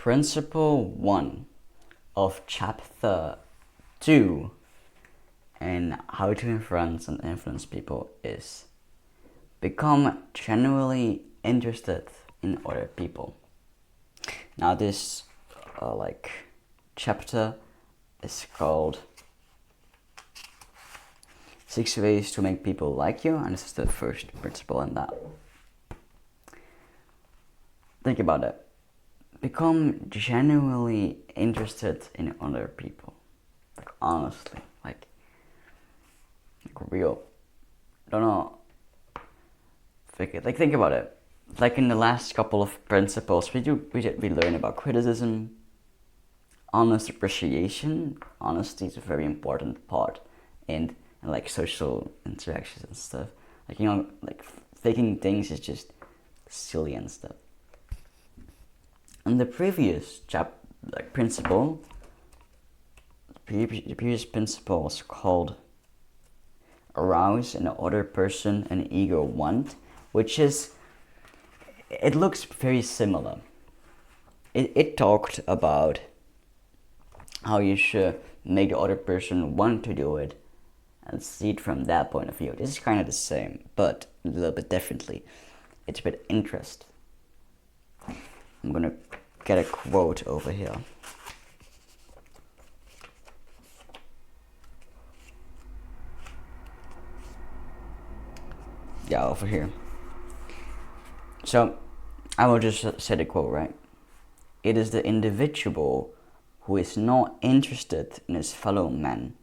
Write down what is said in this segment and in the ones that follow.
Principle 1 of Chapter 2 in How to Influence and Influence People is become genuinely interested in other people. Now this chapter is called 6 Ways to Make People Like You, and this is the first principle in that. Think about it. Become genuinely interested in other people. Like honestly. Like real. Don't know. Think about it. Like in the last couple of principles, we learn about criticism, honest appreciation. Honesty is a very important part in like social interactions and stuff. Like faking things is just silly and stuff. And the previous principle, the previous principle was called arouse in the other person an ego want, which is, it looks very similar. It talked about how you should make the other person want to do it and see it from that point of view. This is kind of the same, but a little bit differently. It's with interest. I'm gonna get a quote over here. Yeah, over here. So, I will just say the quote, right? It is the individual who is not interested in his fellow man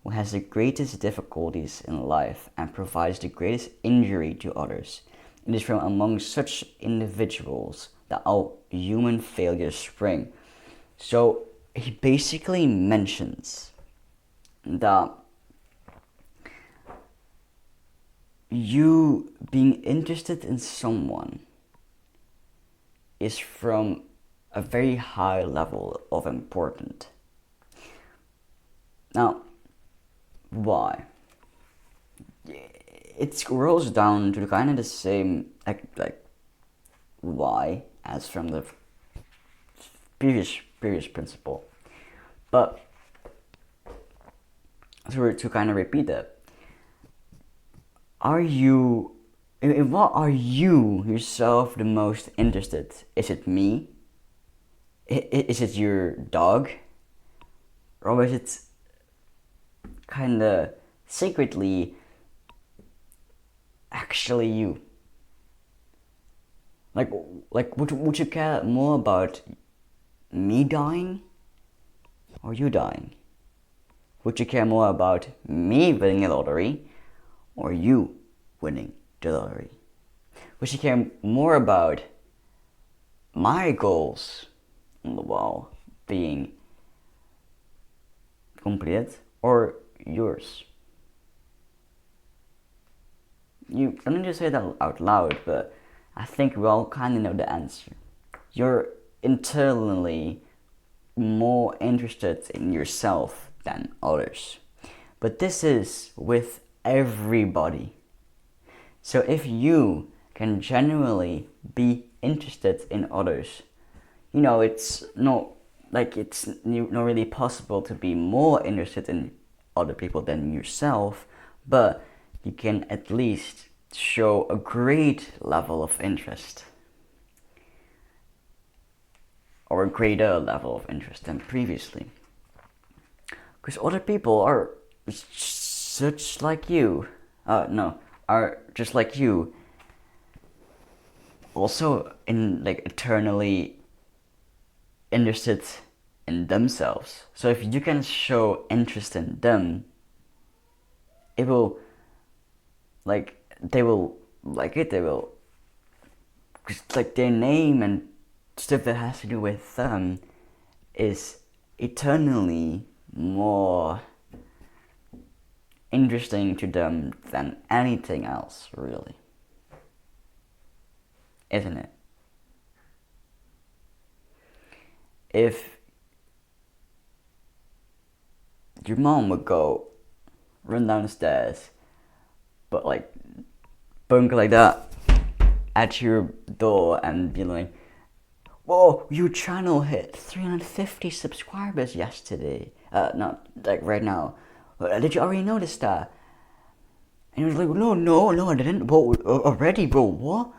who has the greatest difficulties in life and provides the greatest injury to others. It is from among such individuals that all human failures spring. So he basically mentions that you being interested in someone is from a very high level of importance. Now, why? It rolls down to kind of the same like why as from the previous principle, but to kind of repeat that, in what are you yourself the most interested? Is it me? Is it your dog? Or is it kind of secretly actually you? Like would you care more about me dying or you dying? Would you care more about me winning the lottery or you winning the lottery? Would you care more about my goals on the wall being completed or yours? You don't need to say that out loud, but I think we all kind of know the answer. You're internally more interested in yourself than others. But this is with everybody. So if you can genuinely be interested in others, it's not really possible to be more interested in other people than yourself, but you can at least show a great level of interest, or a greater level of interest than previously, because other people are just like you, are just like you, also eternally interested in themselves. So if you can show interest in them, it will they will like it. They will just like their name and stuff that has to do with them is eternally more interesting to them than anything else, really. Isn't it? If your mom would go run down the stairs, but bunk like that at your door and be like, whoa, your channel hit 350 subscribers yesterday. Not like right now. Did you already notice that? And he was like, no, I didn't. Whoa, already, bro, what?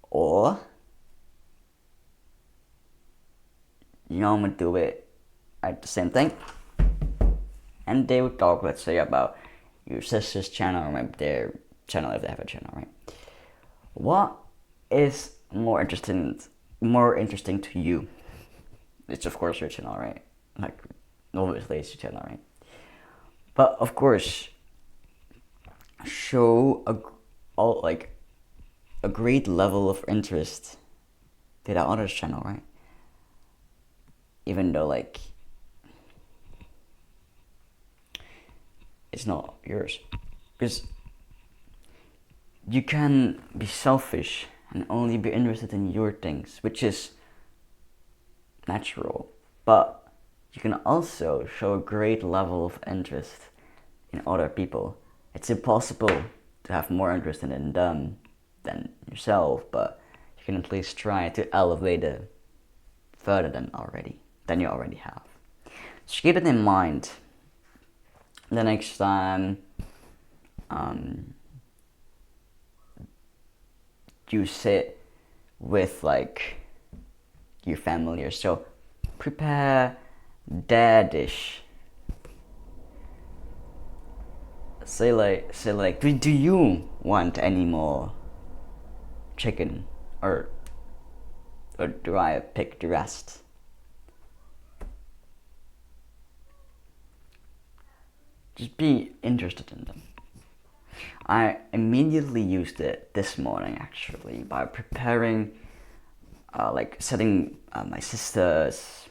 Or, you know, I'm gonna do it at the same thing. And they would talk, let's say, about your sister's channel or maybe their channel if they have a channel, right? What is more interesting to you? It's of course your channel, right? Like, obviously it's your channel, right? But of course, show a great level of interest to that other's channel, right? Even though like it's not yours, because you can be selfish and only be interested in your things, which is natural, but you can also show a great level of interest in other people. It's impossible to have more interest in them than yourself, but you can at least try to elevate it further than you already have. So keep it in mind the next time you sit with like your family or so. Prepare their dish. Say like, do you want any more chicken, or do I pick the rest? Just be interested in them. I immediately used it this morning actually by preparing, like setting my sister's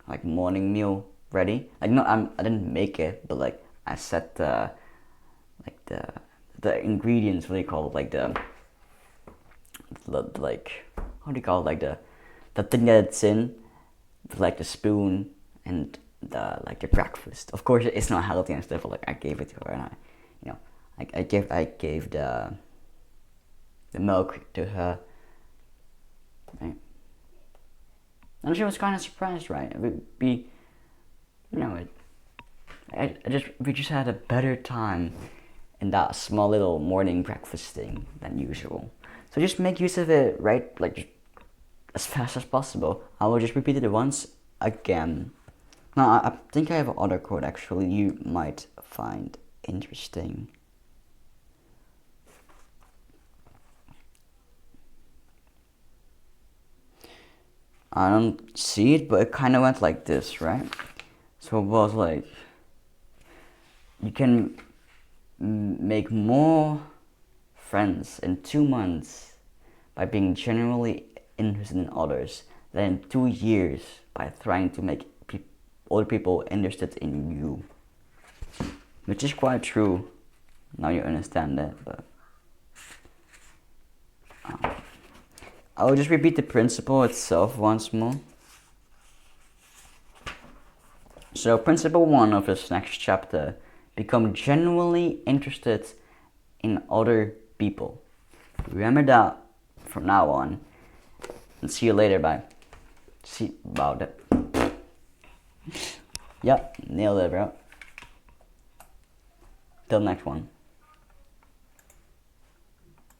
like morning meal ready. Like I didn't make it, but like I set the ingredients. What do you call it? Like the like, how do you call it? Like the thing that it's in, like the spoon and the breakfast. Of course, it's not healthy and stuff. But like I gave it to her, and I gave the milk to her, right? And she was kind of surprised, right? We just had a better time in that small little morning breakfast thing than usual. So just make use of it, right? Like as fast as possible. I will just repeat it once again. Now I think I have another quote actually you might find interesting. I don't see it, but it kind of went like this, right? So it was like, you can make more friends in 2 months by being genuinely interested in others than in 2 years by trying to make other people interested in you. Which is quite true. Now you understand that, but I will just repeat the principle itself once more. So principle 1 of this next chapter: become genuinely interested in other people. Remember that from now on. And see you later, bye. See about it. Yep, nailed it, bro. Till next one.